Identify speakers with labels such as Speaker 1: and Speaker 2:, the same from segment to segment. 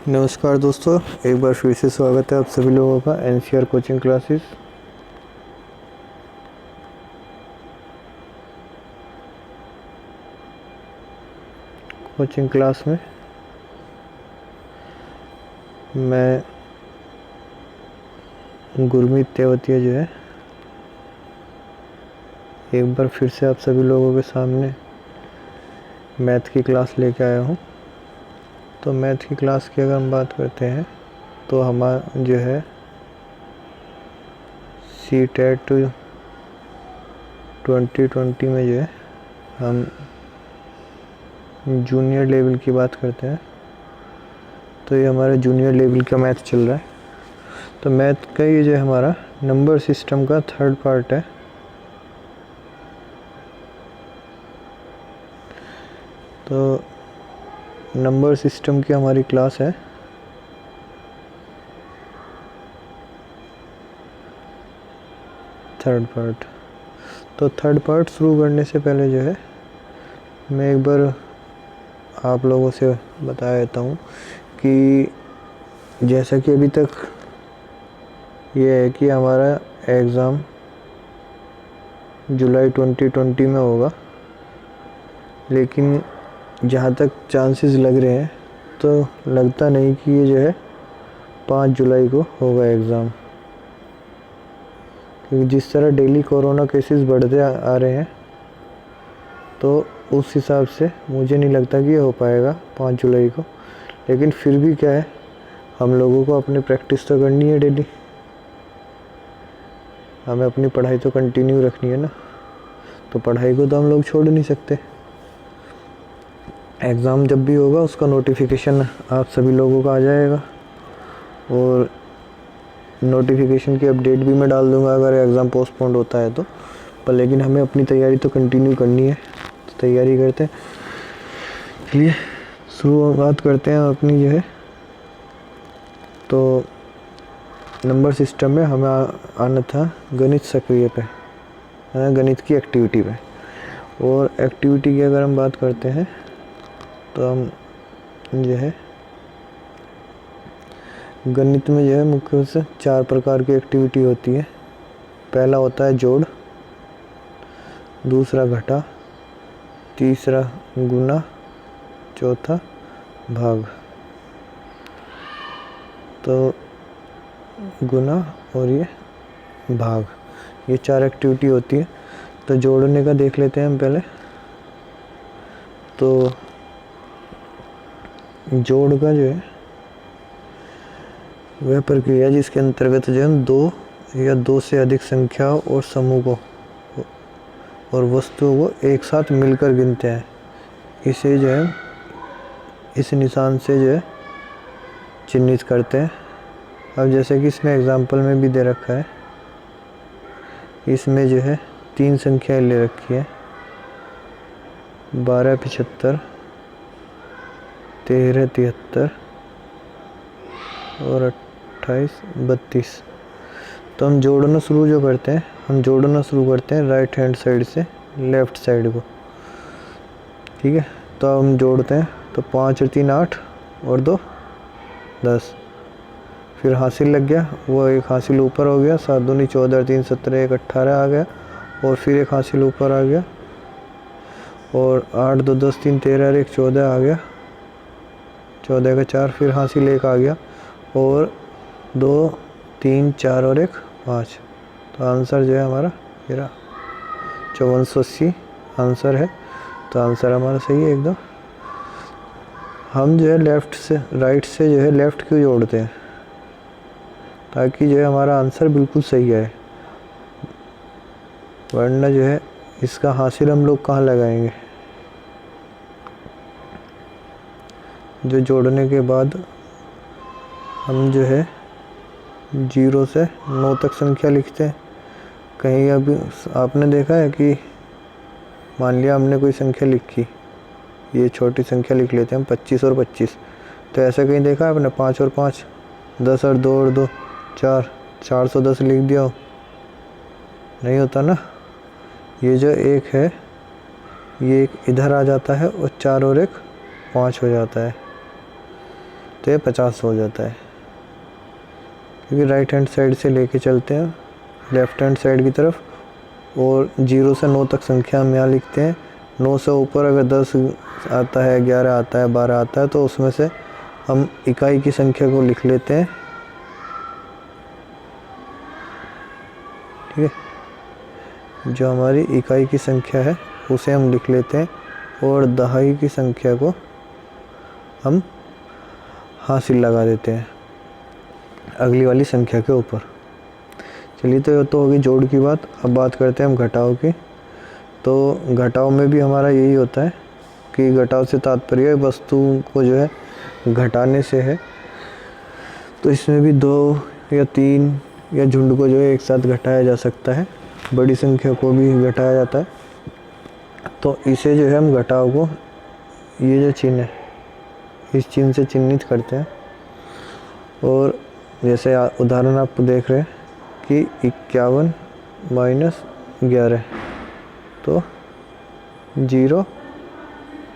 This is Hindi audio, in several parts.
Speaker 1: नमस्कार दोस्तों, एक बार फिर से स्वागत है आप सभी लोगों का NCR coaching classes. Coaching class में मैं गुरमीत तेवतिया जो है एक बार फिर से आप सभी लोगों के सामने मैथ की क्लास लेके आया हूँ। तो मैथ की क्लास की अगर हम बात करते हैं तो हमारा जो है CTET 2020 में जो है हम जूनियर लेवल की बात करते हैं। तो ये हमारा जूनियर लेवल का मैथ चल रहा है। तो मैथ का ये जो है हमारा नंबर सिस्टम का थर्ड पार्ट है। तो नंबर सिस्टम की हमारी क्लास है। Third part. तो थर्ड पार्ट शुरू करने से पहले जो है मैं एक बार आप लोगों से बता देता हूँ कि जैसा कि अभी तक ये है कि हमारा एग्ज़ाम जुलाई 2020 में होगा, लेकिन जहाँ तक चांसेस लग रहे हैं तो लगता नहीं कि ये जो है 5 जुलाई को होगा एग्ज़ाम, क्योंकि जिस तरह डेली कोरोना केसेस बढ़ते आ रहे हैं तो उस हिसाब से मुझे नहीं लगता कि ये हो पाएगा 5 जुलाई को। लेकिन फिर भी क्या है, हम लोगों को अपनी प्रैक्टिस तो करनी है डेली, हमें अपनी पढ़ाई तो कंटिन्यू रखनी है ना। तो पढ़ाई को तो हम लोग छोड़ नहीं सकते। एग्ज़ाम जब भी होगा उसका नोटिफिकेशन आप सभी लोगों का आ जाएगा और नोटिफिकेशन की अपडेट भी मैं डाल दूंगा अगर एग्ज़ाम पोस्टपोन्ड होता है तो। पर लेकिन हमें अपनी तैयारी तो कंटिन्यू करनी है, तो तैयारी करते हैं। चलिए शुरुआत करते हैं अपनी जो है। तो नंबर सिस्टम में हमें आना था गणित सक्रिय पे, गणित की एक्टिविटी पे। और एक्टिविटी की अगर हम बात करते हैं तो हम जो है गणित में जो है मुख्य रूप से 4 प्रकार की एक्टिविटी होती है। पहला होता है जोड़, दूसरा घटा, तीसरा गुना, चौथा भाग। तो गुना और ये भाग, ये 4 एक्टिविटी होती है। तो जोड़ने का देख लेते हैं हम पहले। तो जोड़ का जो है वह प्रक्रिया जिसके अंतर्गत जो है 2 या 2 से अधिक संख्याओं और समूह को और वस्तुओं को एक साथ मिलकर गिनते हैं, इसे जो है इस निशान से जो है चिन्हित करते हैं। अब जैसे कि इसमें एग्जाम्पल में भी दे रखा है, इसमें जो है 3 संख्याएं ले रखी है, 12 75, 13 73 और 28 32। तो हम जोड़ना शुरू जो करते हैं, हम जोड़ना शुरू करते हैं राइट हैंड साइड से लेफ़्ट साइड को। ठीक है, तो हम जोड़ते हैं। तो 5 और 3 8 और 2 10। फिर हासिल लग गया, वो एक हासिल ऊपर हो गया, 7 दूनी 14, 3 17, 1 18 आ गया। और फिर एक हासिल ऊपर आ गया, और 8 2 10 3 13 और 1 14 आ गया, 14 का 4। फिर हासिल 1 आ गया, और 2 3 4 और 1 5। तो आंसर जो है हमारा मेरा 5480 आंसर है। तो आंसर हमारा सही है एकदम। हम जो है लेफ़्ट से राइट से जो है लेफ़्ट क्यों जोड़ते हैं, ताकि जो है हमारा आंसर बिल्कुल सही है। वरना जो है इसका हासिल हम लोग कहाँ लगाएंगे। जो जोड़ने के बाद हम जो है 0 से 9 तक संख्या लिखते हैं। कहीं अभी आपने देखा है कि मान लिया हमने कोई संख्या लिखी, ये छोटी संख्या लिख लेते हैं हम 25 और 25। तो ऐसा कहीं देखा है आपने 5 और 5, 10 और 2 और 2 4, 410 लिख दिया हो? नहीं होता ना। ये जो 1 है ये एक इधर आ जाता है और 4 और 1 5 हो जाता है। तो ये 50 हो जाता है, क्योंकि राइट हैंड साइड से लेके चलते हैं लेफ्ट हैंड साइड की तरफ, और 0 से 9 तक संख्या हम यहाँ लिखते हैं। 9 से ऊपर अगर 10 आता है, 11 आता है, 12 आता है, तो उसमें से हम इकाई की संख्या को लिख लेते हैं। ठीक है, जो हमारी इकाई की संख्या है उसे हम लिख लेते हैं, और दहाई की संख्या को हम हासिल लगा देते हैं अगली वाली संख्या के ऊपर। चलिए, तो ये तो होगी जोड़ की बात। अब बात करते हैं हम घटाव की। तो घटाव में भी हमारा यही होता है कि घटाव से तात्पर्य वस्तु को जो है घटाने से है। तो इसमें भी 2 या 3 या झुंड को जो है एक साथ घटाया जा सकता है, बड़ी संख्या को भी घटाया जाता है। तो इसे जो है हम घटाव को, ये जो चिन्ह है इस चिन्ह से चिन्हित करते हैं। और जैसे उदाहरण आप देख रहे हैं कि 51 माइनस 11, तो 0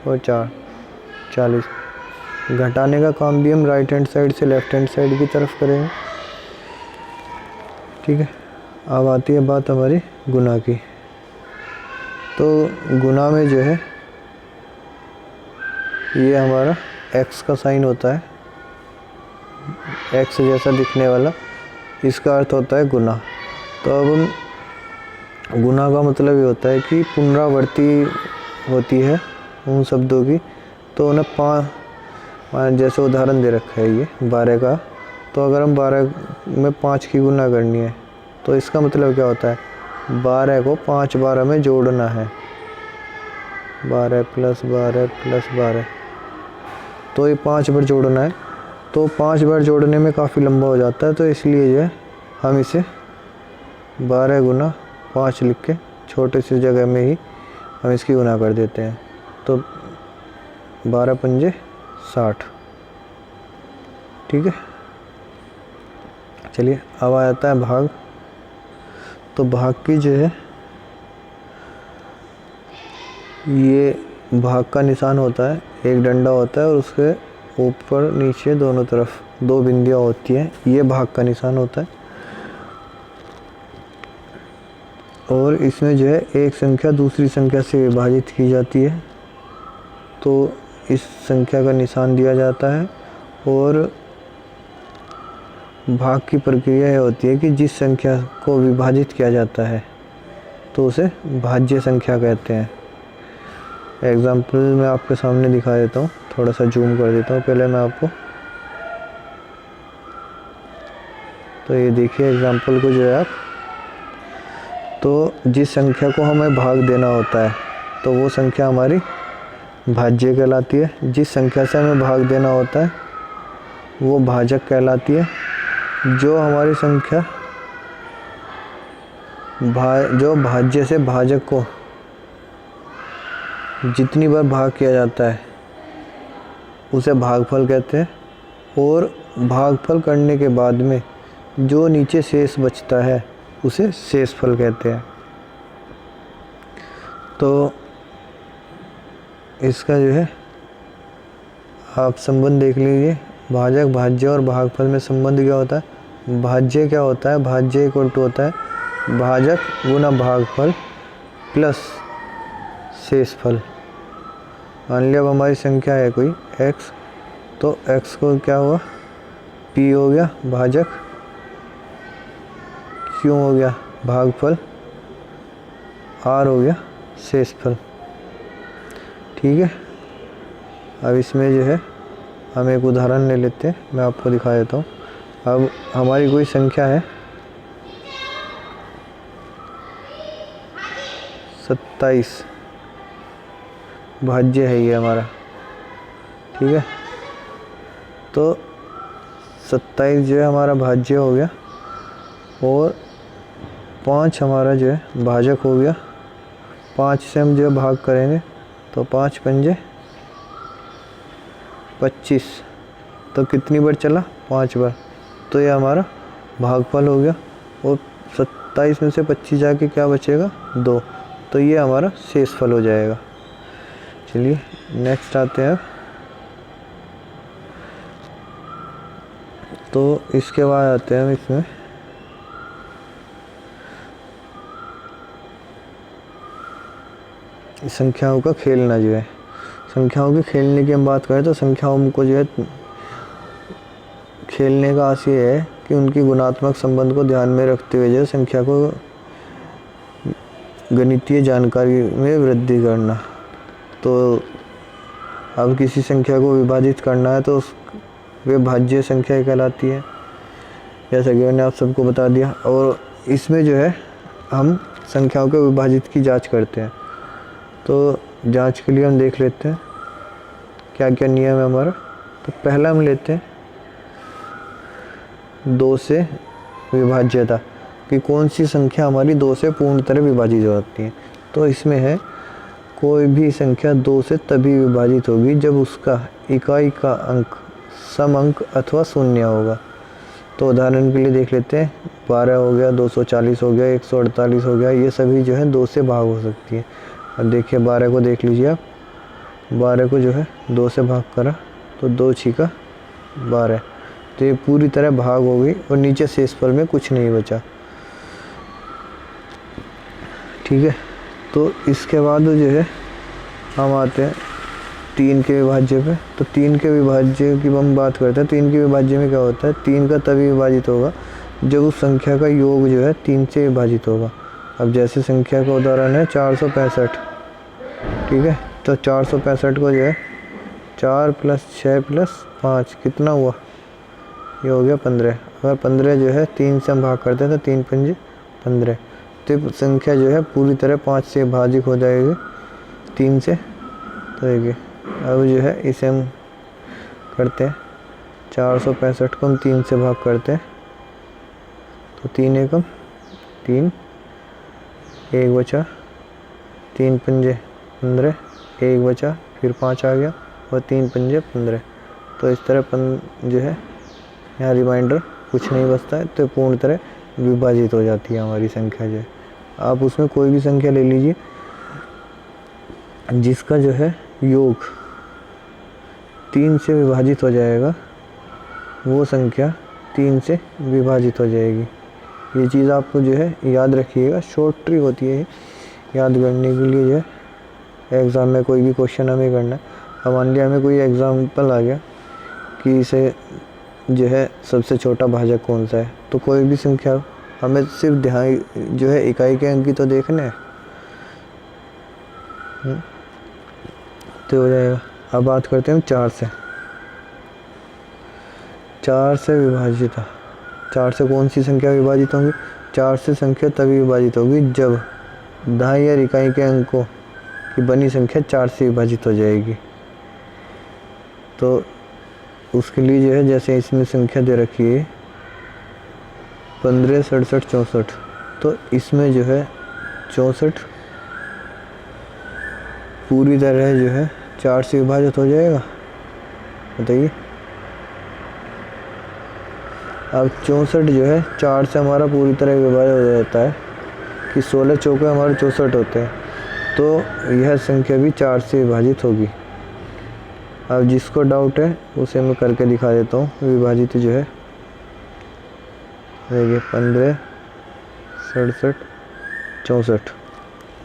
Speaker 1: और 4 40। घटाने का काम भी हम राइट हैंड साइड से लेफ्ट हैंड साइड की तरफ करेंगे। ठीक है, अब आती है बात हमारी गुना की। तो गुना में जो है ये हमारा x का साइन होता है, x जैसा दिखने वाला, इसका अर्थ होता है गुना। तो अब हम गुना का मतलब ये होता है कि पुनरावृत्ति होती है उन शब्दों की। तो उन्हें 5, जैसे उदाहरण दे रखा है ये 12 का, तो अगर हम 12 में 5 की गुना करनी है तो इसका मतलब क्या होता है, 12 को 5 12 में जोड़ना है, 12 प्लस 12 प्लस 12, तो ये 5 बार जोड़ना है। तो 5 बार जोड़ने में काफ़ी लंबा हो जाता है, तो इसलिए जो है हम इसे 12 गुना 5 लिख के छोटे सी जगह में ही हम इसकी गुना कर देते हैं। तो 12 पंजे 60। ठीक है, चलिए अब आ जाता है भाग। तो भाग की जो है, ये भाग का निशान होता है, एक डंडा होता है और उसके ऊपर नीचे दोनों तरफ 2 बिंदियाँ होती हैं, ये भाग का निशान होता है। और इसमें जो है एक संख्या दूसरी संख्या से विभाजित की जाती है, तो इस संख्या का निशान दिया जाता है। और भाग की प्रक्रिया यह होती है कि जिस संख्या को विभाजित किया जाता है तो उसे भाज्य संख्या कहते हैं। एग्जाम्पल मैं आपके सामने दिखा देता हूँ, थोड़ा सा जूम कर देता हूँ पहले मैं आपको। तो ये देखिए एग्जाम्पल को जो है आप, तो जिस संख्या को हमें भाग देना होता है तो वो संख्या हमारी भाज्य कहलाती है। जिस संख्या से हमें भाग देना होता है वो भाजक कहलाती है। जो हमारी संख्या जो भाज्य से भाजक को जितनी बार भाग किया जाता है उसे भागफल कहते हैं। और भागफल करने के बाद में जो नीचे शेष बचता है उसे शेषफल कहते हैं। तो इसका जो है आप संबंध देख लीजिए, भाजक भाज्य और भागफल में संबंध क्या होता है। भाज्य क्या होता है, भाज्य इक्वल टू होता है भाजक गुना भागफल प्लस शेषफल। मान लिया अब हमारी संख्या है कोई x, तो x को क्या हुआ, p हो गया भाजक, q हो गया भागफल, r हो गया शेषफल। ठीक है, अब इसमें जो है हम एक उदाहरण ले लेते हैं, मैं आपको दिखा देता हूँ। अब हमारी कोई संख्या है 27, भाज्य है ये हमारा। ठीक है, तो 27 जो है हमारा भाज्य हो गया, और 5 हमारा जो है भाजक हो गया। 5 से हम जो है भाग करेंगे तो 5 पंजे 25, तो कितनी बार चला, 5 बार, तो ये हमारा भागफल हो गया। और 27 में से 25 जाके क्या बचेगा, 2, तो ये हमारा शेषफल हो जाएगा। चलिए नेक्स्ट आते हैं। तो इसके बाद आते हैं हम इसमें संख्याओं का खेलना जो है। संख्याओं के खेलने की हम बात करें तो संख्याओं को जो है खेलने का आशय है कि उनकी गुणात्मक संबंध को ध्यान में रखते हुए जो है संख्या को गणितीय जानकारी में वृद्धि करना। तो अब किसी संख्या को विभाजित करना है तो वे भाज्य संख्या कहलाती है, जैसा कि मैंने आप सबको बता दिया। और इसमें जो है हम संख्याओं के विभाजित की जांच करते हैं। तो जांच के लिए हम देख लेते हैं क्या क्या नियम है हमारा। तो पहला हम लेते हैं 2 से विभाज्यता, कि कौन सी संख्या हमारी 2 से पूर्ण तरह विभाजित हो जाती है। तो इसमें है कोई भी संख्या 2 से तभी विभाजित होगी जब उसका इकाई का अंक सम अंक अथवा शून्य होगा। तो उदाहरण के लिए देख लेते हैं 12 हो गया, 240 हो गया, 148 हो गया, ये सभी जो है 2 से भाग हो सकती है। अब देखिए 12 को देख लीजिए आप, 12 को जो है 2 से भाग करा तो 2 छिका 12, तो ये पूरी तरह भाग हो गई और नीचे शेषफल में कुछ नहीं बचा। ठीक है, तो इसके बाद जो है हम आते हैं 3 के विभाज्य पे। तो 3 के विभाज्य की हम बात करते हैं। 3 के विभाज्य में क्या होता है, 3 का तभी विभाजित होगा जब उस संख्या का योग जो है 3 से विभाजित होगा। अब जैसे संख्या का उदाहरण है 465, ठीक है, तो 465 को जो है 4 + 6 + 5 कितना हुआ, ये हो गया 15। अगर 15 जो है 3 से हम भाग करते हैं तो 3 × 5 = 15, तो संख्या जो है पूरी तरह 5 से विभाजित हो जाएगी 3 से। तो देखिए अब जो है इसे हम करते हैं 465 को हम 3 से भाग करते हैं तो 3 एकम 3, 1 बचा, 3 × 5 = 15, 1 बचा, फिर 5 आ गया और 3 × 5 = 15। तो इस तरह जो है यहाँ रिमाइंडर कुछ नहीं बचता है, तो पूर्ण तरह विभाजित हो जाती है हमारी संख्या जो है। आप उसमें कोई भी संख्या ले लीजिए जिसका जो है योग 3 से विभाजित हो जाएगा, वो संख्या 3 से विभाजित हो जाएगी। ये चीज़ आपको जो है याद रखिएगा, शॉर्ट ट्रिक होती है याद करने के लिए। जो है एग्ज़ाम में कोई भी क्वेश्चन हमें करना है, अब मान लिया हमें कोई एग्ज़ाम्पल आ गया कि इसे जो है सबसे छोटा भाजक कौन सा है, तो कोई भी संख्या हमें सिर्फ ध्यान जो है इकाई के अंक की तो देखना है, तो हो जाएगा। अब बात करते हैं 4 से। 4 से विभाजित, 4 से कौन सी संख्या विभाजित होंगी, 4 से संख्या तभी विभाजित होगी जब दाईं और इकाई के अंकों की बनी संख्या 4 से विभाजित हो जाएगी। तो उसके लिए जो है जैसे इसमें संख्या दे रखी है 15, 67, 64, तो इसमें जो है 64 पूरी तरह जो है 4 से विभाजित हो जाएगा, बताइए। अब 64 जो है 4 से हमारा पूरी तरह विभाजित हो जाता है कि 16 चौके हमारे 64 होते हैं, तो यह संख्या भी 4 से विभाजित होगी। अब जिसको डाउट है उसे मैं करके दिखा देता हूँ। विभाजित जो है देखिए 15, 67, 64,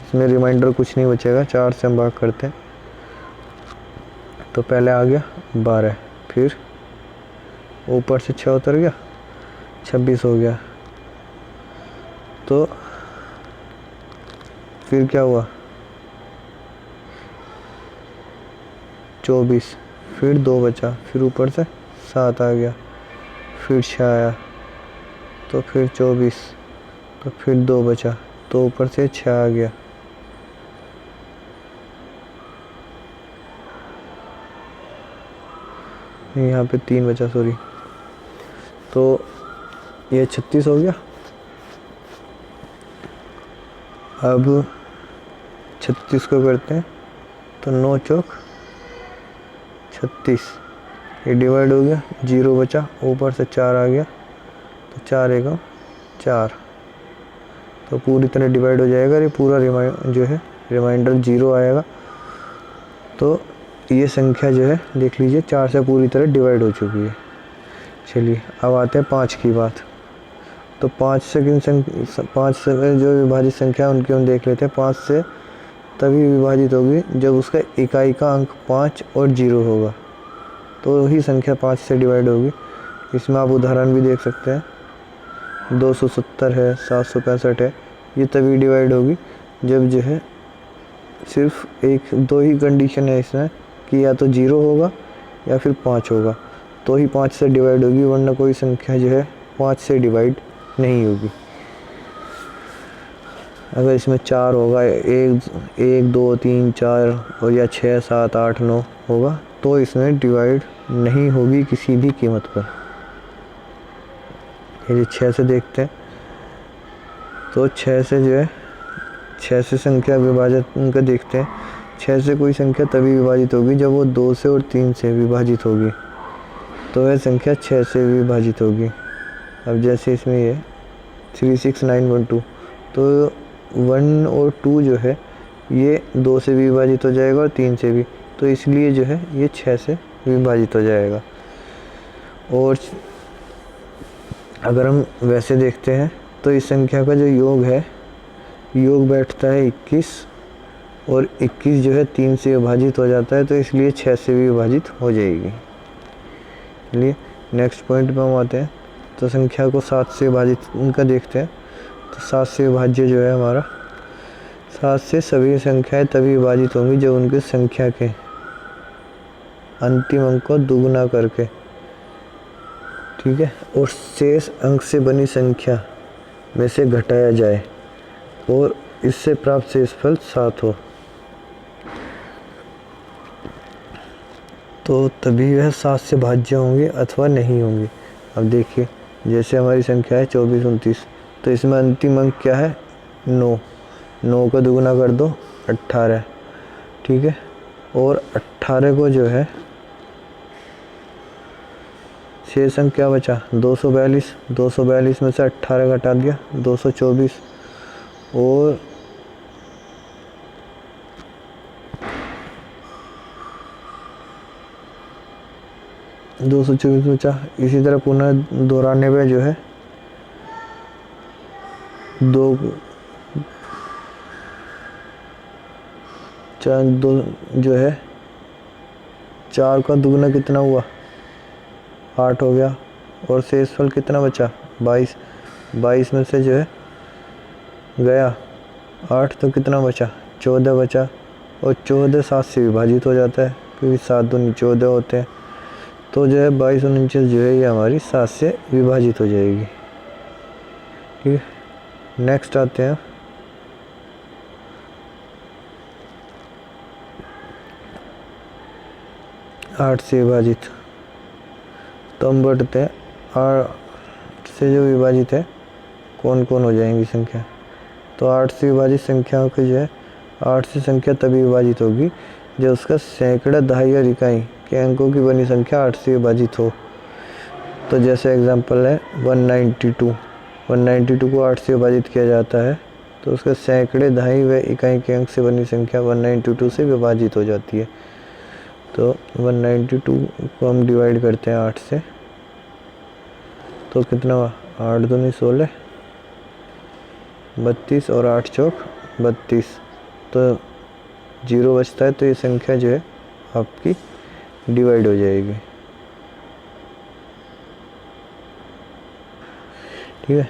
Speaker 1: इसमें रिमाइंडर कुछ नहीं बचेगा, 4 से हम भाग करते हैं तो पहले आ गया 12, फिर ऊपर से 6 उतर गया 26 हो गया, तो फिर क्या हुआ 24, फिर 2 बचा, फिर ऊपर से 7 आ गया, फिर 6 आया, तो फिर 24, तो फिर 2 बचा, तो ऊपर से 6 आ गया, यहाँ पे 3 बचा, सॉरी, तो ये 36 हो गया। अब 36 को करते हैं तो 9 चौक 36, ये डिवाइड हो गया, 0 बचा, ऊपर से 4 आ गया, तो 4 एकम 4, तो पूरी तरह डिवाइड हो जाएगा। ये पूरा जो है रिमाइंडर 0 आएगा। तो ये संख्या जो है देख लीजिए 4 से पूरी तरह डिवाइड हो चुकी है। चलिए अब आते हैं 5 की बात। तो 5 से जो विभाजित संख्या है उनकी हम देख लेते हैं। 5 से तभी विभाजित होगी जब उसका इकाई का अंक 5 और 0 होगा, तो ही संख्या 5 से डिवाइड होगी। इसमें आप उदाहरण भी देख सकते हैं, 270 है, 765 है, ये तभी डिवाइड होगी जब जो है सिर्फ एक दो ही कंडीशन है इसमें कि या तो 0 होगा या फिर 5 होगा, तो ही 5 से डिवाइड होगी, वरना कोई संख्या जो है 5 से डिवाइड नहीं होगी। अगर इसमें 4 होगा, 1 2 3 4 और या 6 7 8 9 होगा, तो इसमें डिवाइड नहीं होगी किसी भी कीमत पर। ये 6 से देखते हैं, तो 6 से जो है 6 से संख्या विभाजित उनका देखते हैं। 6 से कोई संख्या तभी विभाजित होगी जब वो 2 से और 3 से विभाजित होगी, तो वह संख्या 6 से विभाजित होगी। अब जैसे इसमें ये 36912, तो 1 और 2 जो है ये 2 से भी विभाजित हो जाएगा और 3 से भी, तो इसलिए जो है ये 6 से विभाजित हो जाएगा। और अगर हम वैसे देखते हैं तो इस संख्या का जो योग है, योग बैठता है 21, और 21 जो है 3 से विभाजित हो जाता है, तो इसलिए 6 से भी विभाजित हो जाएगी। चलिए नेक्स्ट पॉइंट पे हम आते हैं। तो संख्या को 7 से विभाजित उनका देखते हैं। तो 7 से विभाज्य जो है हमारा, 7 से सभी संख्याएं तभी विभाजित होंगी जब उनकी संख्या के अंतिम अंक को दुगुना करके, ठीक है, और शेष अंक से बनी संख्या में से घटाया जाए और इससे प्राप्त शेषफल 7 हो, तो तभी वह 7 से भाज्य होंगे अथवा नहीं होंगे। अब देखिए, जैसे हमारी संख्या है 24 29, तो इसमें अंतिम अंक क्या है 9, 9 का दुगुना कर दो 18, ठीक है, और 18 को जो है शेष अंक क्या बचा 242, 242 में से 18 घटा दिया 224, और दो 224 बचा। इसी तरह पुनः दोहराने पे जो है 2 जो है 4 का दुगना कितना हुआ 8 हो गया, और शेषफल कितना बचा 22, 22 में से जो है गया 8, तो कितना बचा 14 बचा, और 14 7 से विभाजित हो जाता है क्योंकि 7 दूनी 14 होते हैं, तो जो है 22 49 जो है ये हमारी 7 से विभाजित हो जाएगी। ठीक है, नेक्स्ट आते हैं 8 से विभाजित। तो हम बढ़ते हैं 8 से जो विभाजित है कौन कौन हो जाएंगी संख्या। तो 8 से विभाजित संख्याओं की जो है 8 से संख्या तभी विभाजित होगी जब उसका सैकड़ा, दहाई और इकाई के अंकों की बनी संख्या 8 से विभाजित हो। तो जैसे एग्जांपल है 192, 192 को 8 से विभाजित किया जाता है तो उसका सैकड़े, दहाई व इकाई के अंक से बनी संख्या 192 से विभाजित हो जाती है। तो 192 को हम डिवाइड करते हैं 8 से, तो कितना हुआ 8 दूनी 16, 32 और 8 चौक 32, तो 0 बचता है, तो ये संख्या जो है आपकी डिवाइड हो जाएगी। ठीक है,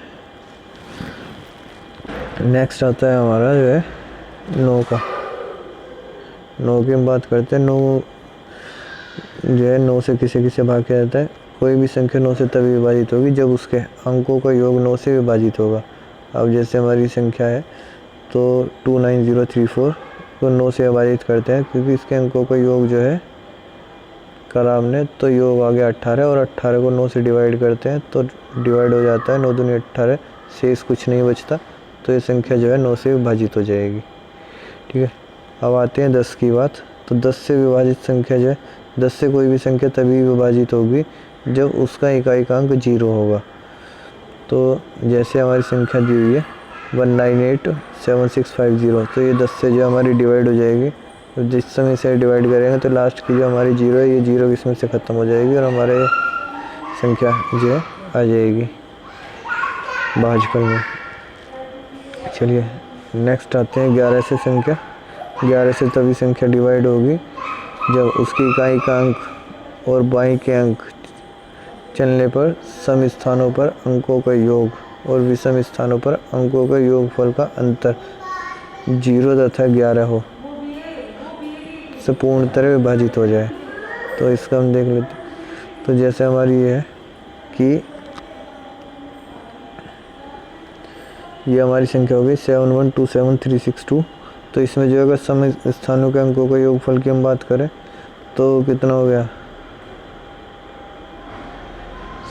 Speaker 1: नेक्स्ट आता है हमारा जो है 9 का। 9 की हम बात करते हैं। 9 जो है 9 से किसे भाग किया जाता है। कोई भी संख्या 9 से तभी विभाजित होगी जब उसके अंकों का योग 9 से विभाजित होगा। अब जैसे हमारी संख्या है तो 29034 को 9 से विभाजित करते हैं क्योंकि इसके अंकों का योग जो है करा हमने, तो योग आ गया 18, और 18 को 9 से डिवाइड करते हैं तो डिवाइड हो जाता है 9 दूनी 18, शेष कुछ नहीं बचता, तो ये संख्या जो है 9 से विभाजित हो जाएगी। ठीक है, अब आते हैं 10 की बात। तो 10 से विभाजित संख्या जो है, 10 से कोई भी संख्या तभी विभाजित होगी जब उसका इकाई का अंक 0 होगा। तो जैसे हमारी संख्या दी हुई है 1987650, तो ये 10 से जो हमारी डिवाइड हो जाएगी। तो जिस समय से डिवाइड करेंगे तो लास्ट की जो हमारी 0 है ये 0 इसमें से ख़त्म हो जाएगी और हमारे संख्या जो है आ जाएगी भाजकर में। चलिए नेक्स्ट आते हैं 11 से संख्या। 11 से तभी संख्या डिवाइड होगी जब उसकी इकाई का अंक और बाई के अंक चलने पर सम स्थानों पर अंकों का योग और विषम स्थानों पर अंकों का योगफल का अंतर 0 तथा 11 हो से पूर्णतः विभाजित हो जाए। तो इसका हम देख लेते हैं। तो जैसे हमारी ये है कि ये हमारी संख्या हो गई 7127362। तो इसमें जो अगर सम स्थानों के अंकों का योगफल की हम बात करें तो कितना हो गया,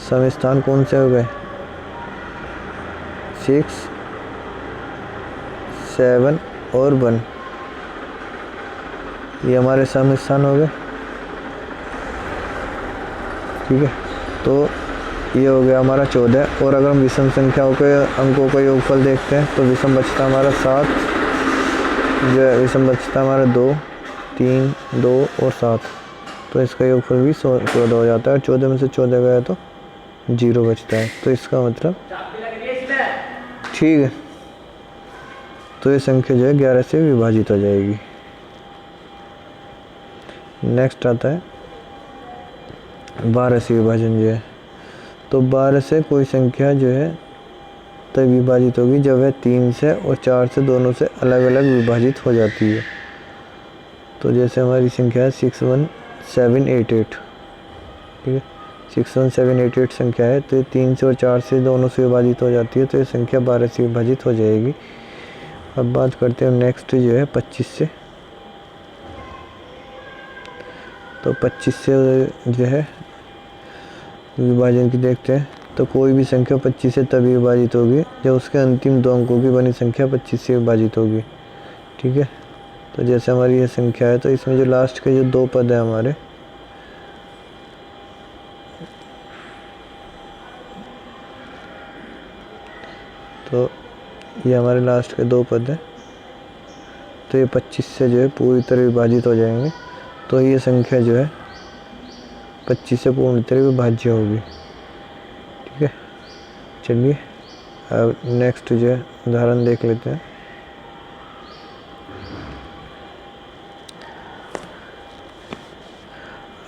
Speaker 1: सम स्थान कौन से हो गए 6, 7 और 1, ये हमारे सम स्थान हो गए। ठीक है, तो ये हो गया हमारा 14। और अगर हम विषम संख्याओं के अंकों का योगफल देखते हैं तो विषम बचता हमारा 7, जो है विषम बचता हमारा 2, 3, 2 और 7। तो इसका योगफल भी 14 हो जाता है। 14 में से 14 गया तो 0 बचता है। तो इसका मतलब ठीक है, तो ये संख्या जो है 11 से विभाजित हो जाएगी। नेक्स्ट आता है 12 से विभाजन जो है। तो 12 से कोई संख्या जो है तब विभाजित होगी जब वह 3 से और 4 से दोनों से अलग अलग विभाजित हो जाती है। तो जैसे हमारी संख्या है 61788। ठीक है, 61788 संख्या है, तो ये 3 से और 4 से दोनों से विभाजित हो जाती है। तो ये संख्या 12 से विभाजित हो जाएगी। अब बात करते हैं नेक्स्ट जो है 25 से। तो 25 से जो है विभाजन की देखते हैं। तो कोई भी संख्या 25 से तभी विभाजित होगी जब उसके अंतिम 2 अंकों की बनी संख्या 25 से विभाजित होगी। ठीक है, तो जैसे हमारी ये संख्या है तो इसमें जो लास्ट के जो 2 पद है हमारे, तो ये हमारे लास्ट के 2 पद है, तो ये 25 से जो है पूरी तरह विभाजित हो जाएंगे। तो ये संख्या जो है 25 से पूर्ण तरह विभाज्य होगी। ठीक है, चलिए अब नेक्स्ट जो है उदाहरण देख लेते हैं।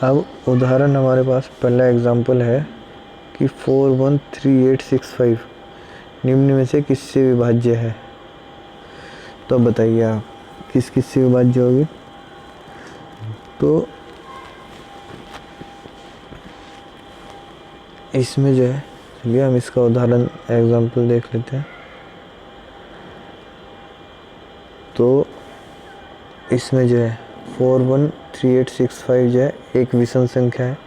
Speaker 1: अब उदाहरण हमारे पास पहला एग्जाम्पल है कि 413865 निम्न में से किससे विभाज्य है। तो बताइए आप किस किस से विभाज्य होगी। तो इसमें जो है, चलिए हम इसका उदाहरण एग्जाम्पल देख लेते हैं। तो इसमें जो है 413865 जो है एक विषम संख्या है।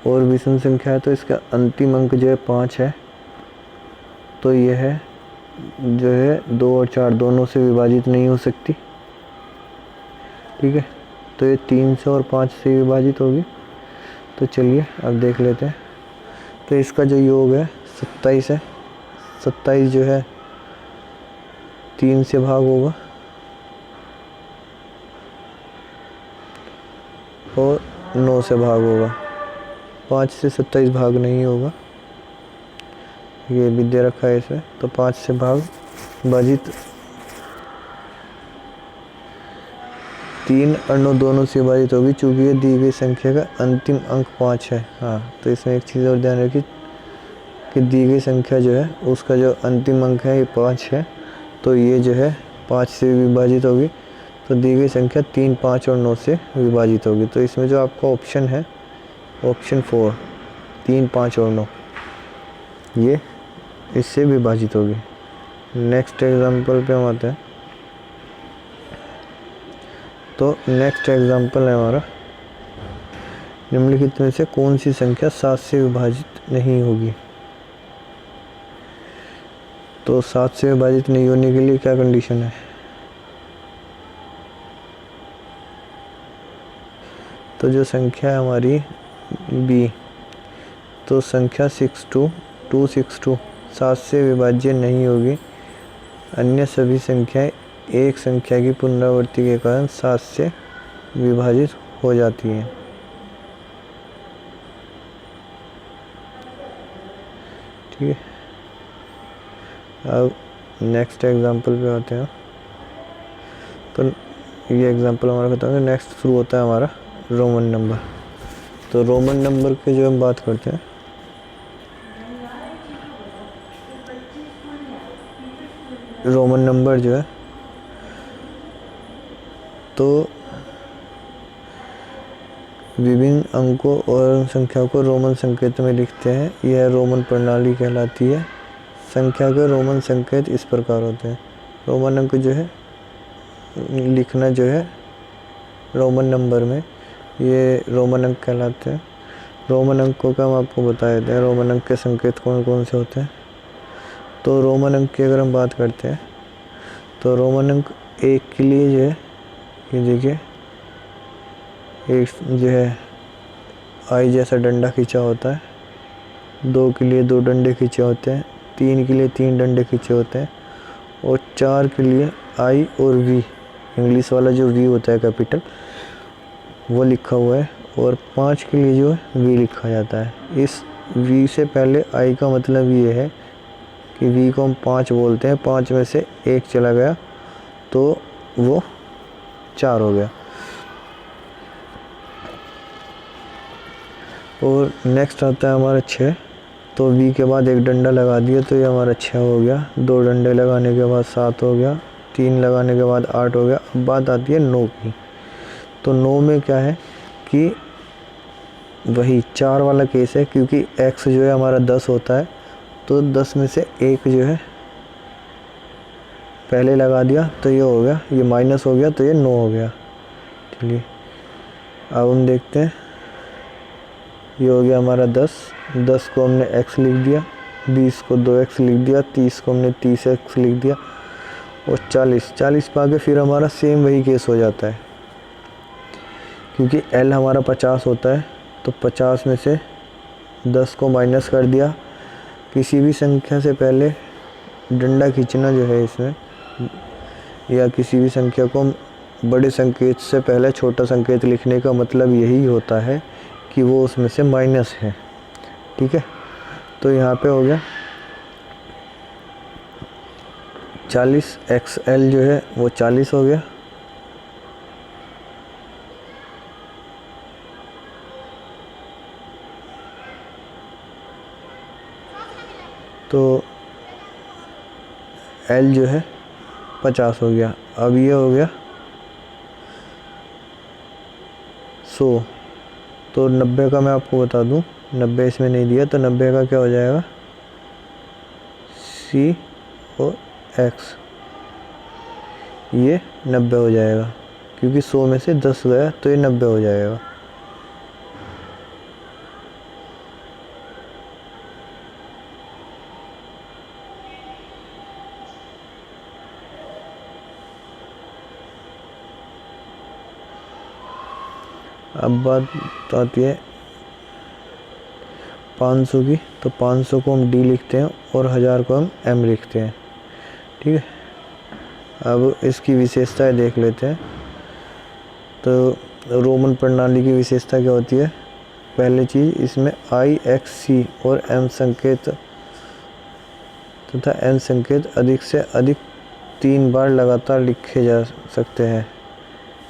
Speaker 1: और विषम संख्या है तो इसका अंतिम अंक जो है 5 है। तो यह है जो है 2 और 4 दोनों से विभाजित नहीं हो सकती। ठीक है, तो ये 3 से और 5 से विभाजित होगी। तो चलिए अब देख लेते हैं। तो इसका जो योग है 27 है। 27 जो है 3 से भाग होगा और 9 से भाग होगा। 5 से 27 भाग नहीं होगा, ये भी दे रखा है इसमें। तो 5 से भाग विभाजित 3 और 9 दोनों से विभाजित होगी, चूँकि ये दी गई संख्या का अंतिम अंक 5 है। हाँ, तो इसमें एक चीज़ और ध्यान रखिए कि दी गई संख्या जो है उसका जो अंतिम अंक है ये 5 है। तो ये जो है 5 से विभाजित होगी। तो दी गई संख्या 3, 5 और 9 से विभाजित होगी। तो इसमें जो आपका ऑप्शन है ऑप्शन 4, 3, 5 और 9, ये इससे विभाजित होगी। नेक्स्ट एग्जाम्पल पे हम आते हैं। तो नेक्स्ट एग्जाम्पल है हमारा, निम्नलिखित में से कौन सी संख्या 7 से विभाजित नहीं होगी। तो 7 से विभाजित नहीं होने के लिए क्या कंडीशन है। तो जो संख्या है हमारी बी, तो संख्या 62262 7 से विभाज्य नहीं होगी। अन्य सभी संख्याएं एक संख्या की पुनरावृत्ति के कारण 7 से विभाजित हो जाती हैं। ठीक है, अब नेक्स्ट एग्जांपल पे आते हैं। तो ये एग्जांपल हमारा खत्म है। नेक्स्ट शुरू होता है हमारा रोमन नंबर। तो रोमन नंबर के जो हम बात करते हैं, रोमन नंबर जो है तो विभिन्न अंकों और संख्या को रोमन संकेत में लिखते हैं। यह रोमन प्रणाली कहलाती है। संख्या के रोमन संकेत इस प्रकार होते हैं। रोमन अंक जो है लिखना जो है रोमन नंबर में, ये रोमन अंक कहलाते हैं। रोमन अंकों का हम आपको बता देते हैं, रोमन अंक के संकेत कौन कौन से होते हैं। तो रोमन अंक की अगर हम बात करते हैं तो रोमन अंक 1 के लिए जो है, ये देखिए, एक जो है आई जैसा डंडा खींचा होता है। 2 के लिए 2 डंडे खींचे होते हैं। 3 के लिए 3 डंडे खींचे होते हैं। और 4 के लिए आई और वी, इंग्लिश वाला जो वी होता है कैपिटल, वो लिखा हुआ है। और 5 के लिए जो है वी लिखा जाता है। इस वी से पहले आई का मतलब ये है कि वी को हम 5 बोलते हैं। 5 में से 1 चला गया तो वो 4 हो गया। और नेक्स्ट आता है हमारा 6। तो वी के बाद एक डंडा लगा दिया तो ये हमारा 6 हो गया। 2 डंडे लगाने के बाद 7 हो गया। 3 लगाने के बाद 8 हो गया। अब बात आती है 9 की। तो 9 में क्या है कि वही 4 वाला केस है, क्योंकि x जो है हमारा 10 होता है। तो 10 में से 1 जो है पहले लगा दिया तो ये हो गया, ये माइनस हो गया तो ये 9 हो गया। चलिए अब हम देखते हैं। ये हो गया हमारा 10। 10 को हमने x लिख दिया, 20 को 2x लिख दिया, 30 को हमने 30x लिख दिया और 40 पा के फिर हमारा सेम वही केस हो जाता है, क्योंकि L हमारा 50 होता है। तो 50 में से 10 को माइनस कर दिया। किसी भी संख्या से पहले डंडा खींचना जो है इसमें, या किसी भी संख्या को बड़े संकेत से पहले छोटा संकेत लिखने का मतलब यही होता है कि वो उसमें से माइनस है। ठीक है, तो यहाँ पे हो गया 40, XL जो है वो 40 हो गया। तो L जो है 50 हो गया। अब ये हो गया 100। तो 90 का मैं आपको बता दूं, 90 इसमें नहीं दिया, तो 90 का क्या हो जाएगा, C और X, ये 90 हो जाएगा, क्योंकि 100 में से 10 गया तो ये 90 हो जाएगा। अब बात आती है 500 की। तो 500 को हम D लिखते हैं और 1000 को हम M लिखते हैं। ठीक है, अब इसकी विशेषताएं देख लेते हैं। तो रोमन प्रणाली की विशेषता क्या होती है। पहली चीज़, इसमें I, X, C और M संकेत तथा N संकेत अधिक से अधिक 3 बार लगातार लिखे जा सकते हैं,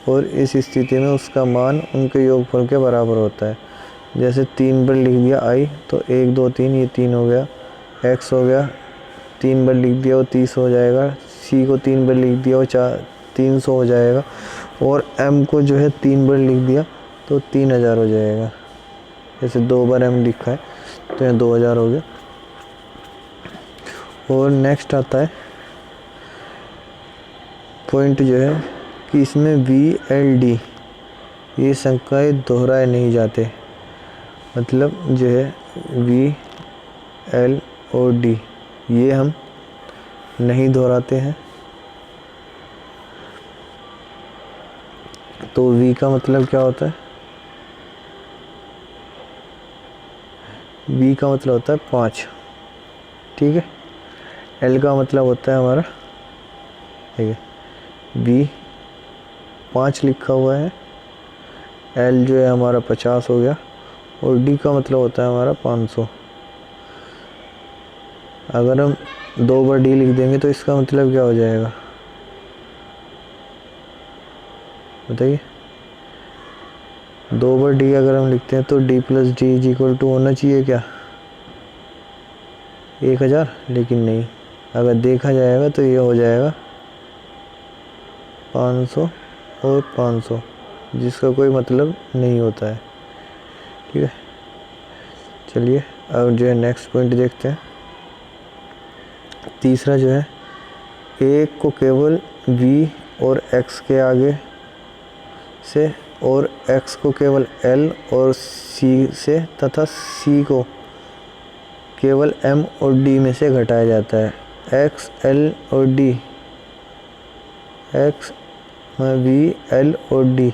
Speaker 1: और इस स्थिति में उसका मान उनके योगफल के बराबर होता है। जैसे 3 बार लिख दिया I तो 1 2 3, ये 3 हो गया। X हो गया, 3 बार लिख दिया वो 30 हो जाएगा। C को 3 बार लिख दिया वो 300 हो जाएगा। और M को जो है 3 बार लिख दिया तो 3000 हो जाएगा। जैसे 2 बार M लिखा है तो यहाँ 2000 हो गया। और नेक्स्ट आता है पॉइंट जो है कि इसमें VLD ये संख्याएं दोहराए नहीं जाते। मतलब जो है V, L और D ये हम नहीं दोहराते हैं। तो V का मतलब क्या होता है, V का मतलब होता है 5। ठीक है, L का मतलब होता है हमारा, ठीक है, V 5 लिखा हुआ है एल जो है हमारा 50 हो गया और डी का मतलब होता है हमारा 500। अगर हम 2 बार डी लिख देंगे तो इसका मतलब क्या हो जाएगा बताइए। 2 बार डी अगर हम लिखते हैं तो D plus D is equal to होना चाहिए क्या 1000, लेकिन नहीं। अगर देखा जाएगा तो ये हो जाएगा 500 और 500, जिसका कोई मतलब नहीं होता है। ठीक है, चलिए अब जो है नेक्स्ट पॉइंट देखते हैं। तीसरा जो है एक को केवल v और x के आगे से और x को केवल l और c से तथा c को केवल m और d में से घटाया जाता है। x, l और d, x, v, l और d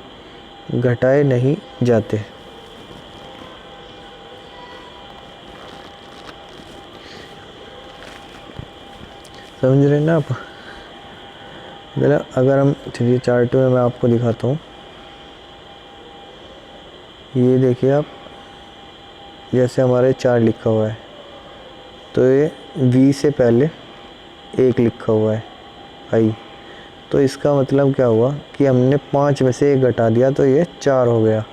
Speaker 1: घटाए नहीं जाते। समझ रहे हैं ना आप। अगर हम चलिए चार्ट में मैं आपको दिखाता हूँ। ये देखिए आप, जैसे हमारे 4 लिखा हुआ है तो ये v से पहले 1 लिखा हुआ है i, तो इसका मतलब क्या हुआ कि हमने 5 में से 1 घटा दिया तो ये 4 हो गया।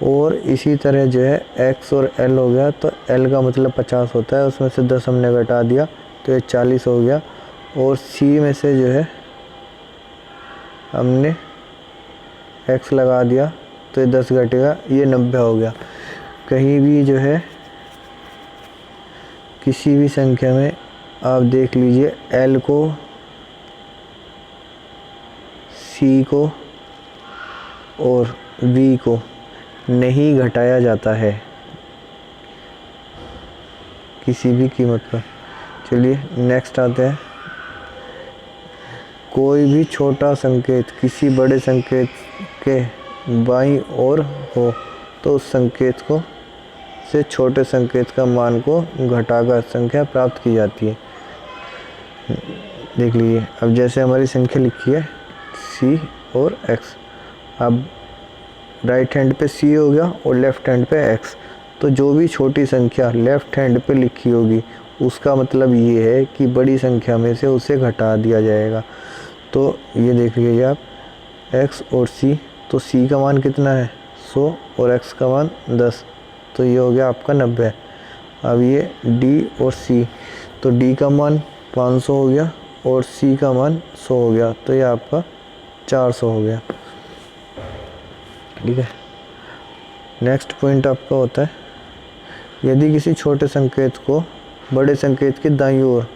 Speaker 1: और इसी तरह जो है x और l हो गया, तो l का मतलब 50 होता है, उसमें से 10 हमने घटा दिया तो ये 40 हो गया। और c में से जो है हमने x लगा दिया तो ये 10 घटेगा, ये 90 हो गया। कहीं भी जो है किसी भी संख्या में आप देख लीजिए l को c को और v को नहीं घटाया जाता है किसी भी कीमत पर। चलिए नेक्स्ट आते हैं। कोई भी छोटा संकेत किसी बड़े संकेत के बाईं ओर हो तो उस संकेत को से छोटे संकेत का मान को घटाकर संख्या प्राप्त की जाती है। देख लीजिए, अब जैसे हमारी संख्या लिखी है c और x, अब राइट हैंड पे c हो गया और लेफ्ट हैंड पे x, तो जो भी छोटी संख्या लेफ्ट हैंड पे लिखी होगी उसका मतलब ये है कि बड़ी संख्या में से उसे घटा दिया जाएगा। तो ये देख लीजिए आप, x और c, तो c का मान कितना है 100 और x का मान 10, तो ये हो गया आपका 90। अब ये d और c, तो d का मान 500 हो गया और c का मान 100 हो गया, तो ये आपका 400 हो गया। ठीक है, नेक्स्ट पॉइंट आपका होता है यदि किसी छोटे संकेत को बड़े संकेत के दाईं ओर,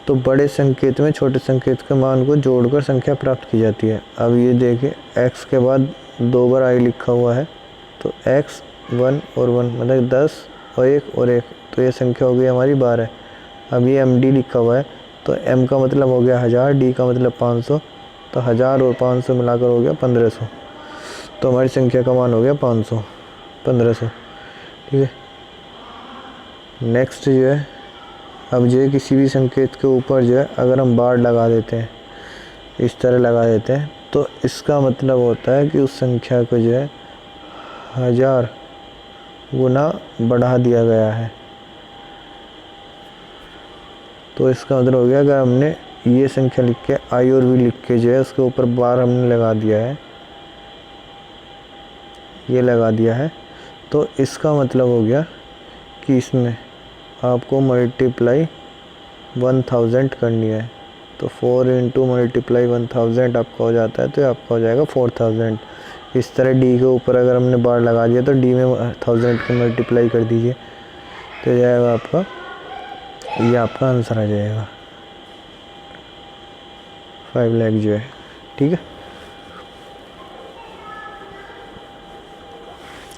Speaker 1: तो बड़े संकेत में छोटे संकेत के मान को जोड़कर संख्या प्राप्त की जाती है। अब ये देखिए x के बाद 2 बार i लिखा हुआ है, तो x 1 और 1 मतलब 10 और 1 और 1, तो ये संख्या हो गई हमारी 12। अब ये md लिखा हुआ है, तो m का मतलब हो गया 1000, d का मतलब 500, तो 1000 और 500 मिलाकर हो गया 1500, तो हमारी संख्या का मान हो गया 500 1500। ठीक है, नेक्स्ट जो है, अब जो है किसी भी संकेत के ऊपर जो है अगर हम बार लगा देते हैं, इस तरह लगा देते हैं, तो इसका मतलब होता है कि उस संख्या को जो है 1000 गुना बढ़ा दिया गया है। तो इसका मतलब हो गया अगर हमने ये संख्या लिख के i और v लिख के जो है उसके ऊपर बार हमने लगा दिया है, ये लगा दिया है, तो इसका मतलब हो गया कि इसमें आपको मल्टीप्लाई 1000 करनी है। तो 4 इंटू मल्टीप्लाई 1000 आपका हो जाता है, तो आपका हो जाएगा 4000। इस तरह d के ऊपर अगर हमने बार लगा दिया तो d में 1000 को मल्टीप्लाई कर दीजिए, तो जाएगा आपका, ये आपका आंसर आ जाएगा 5 लाख जो है। ठीक है,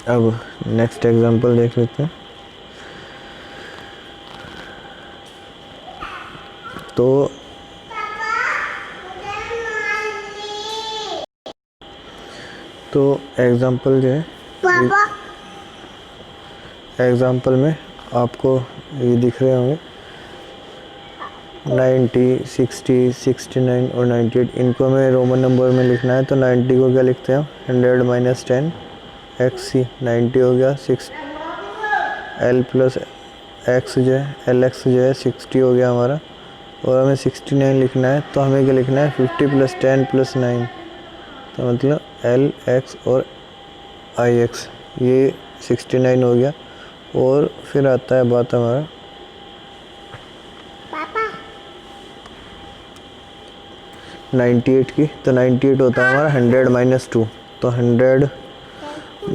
Speaker 1: अब नेक्स्ट एग्जांपल देख लेते हैं। तो एग्जांपल जो है, एग्जांपल में आपको ये दिख रहे होंगे, 90, 60, 69 और 98 इनको हमें रोमन नंबर में लिखना है। तो 90 को क्या लिखते हैं, 100 माइनस 10 XC। 90 हो गया 6 L प्लस एक्स जो है एल एक्स जो है 60 हो गया हमारा, और हमें 69 लिखना है। तो हमें क्या लिखना है, 50 प्लस 10 प्लस 9, तो मतलब एल एक्स और आई एक्स, ये 69 हो गया। और फिर आता है बात हमारा
Speaker 2: पापा
Speaker 1: 98 की। तो 98 होता है हमारा 100 माइनस 2, तो 100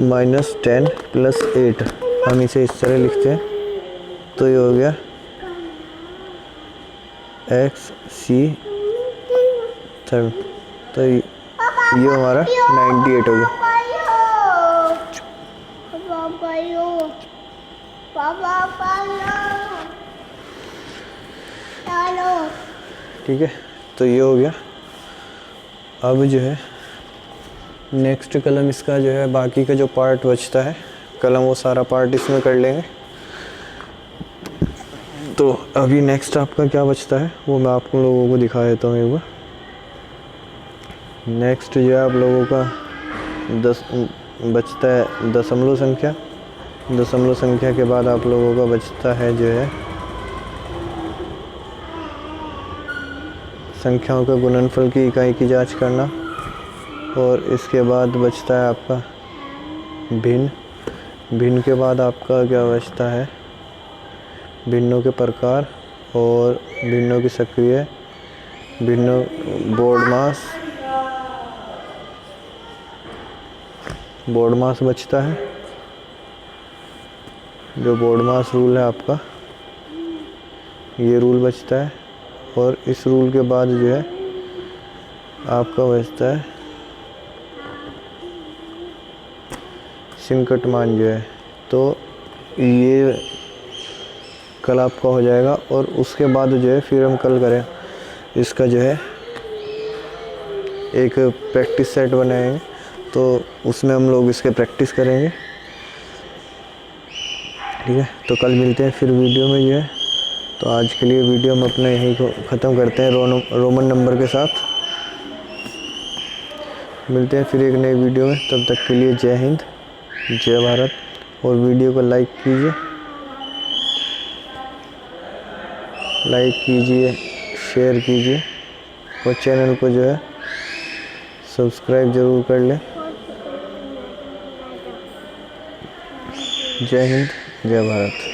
Speaker 1: माइनस 10 प्लस 8, हम इसे इस तरह लिखते हैं। तो ये हो गया एक्स सी 7, तो ये हमारा 98 हो गया। ठीक है, तो ये हो गया। अब जो है नेक्स्ट कलम इसका जो है बाकी का जो पार्ट बचता है कलम, वो सारा पार्ट इसमें कर लेंगे। तो अभी नेक्स्ट आपका क्या बचता है वो मैं आप लोगों को दिखा देता हूँ एक बार। नेक्स्ट जो है आप लोगों का 10 बचता है दशमलव संख्या। दशमलव संख्या के बाद आप लोगों का बचता है जो है संख्याओं का गुणनफल की इकाई की जांच करना। और इसके बाद बचता है आपका भिन्न। भिन्न के बाद आपका क्या बचता है, भिन्नों के प्रकार और भिन्नों की सक्रिय, भिन्नों बोर्ड मास बचता है। जो बोर्ड मास रूल है आपका, ये रूल बचता है। और इस रूल के बाद जो है आपका बचता है सिंकट मान जो है। तो ये कल आपका हो जाएगा। और उसके बाद जो है फिर हम कल करें इसका जो है एक प्रैक्टिस सेट बनाएंगे, तो उसमें हम लोग इसके प्रैक्टिस करेंगे। ठीक है, तो कल मिलते हैं फिर वीडियो में जो है। तो आज के लिए वीडियो हम अपना यहीं को ख़त्म करते हैं रोमन नंबर के साथ। मिलते हैं फिर एक नई वीडियो में, तब तक के लिए जय हिंद जय भारत। और वीडियो को लाइक कीजिए, शेयर कीजिए और चैनल को जो है सब्सक्राइब ज़रूर कर लें। जय हिंद जय भारत।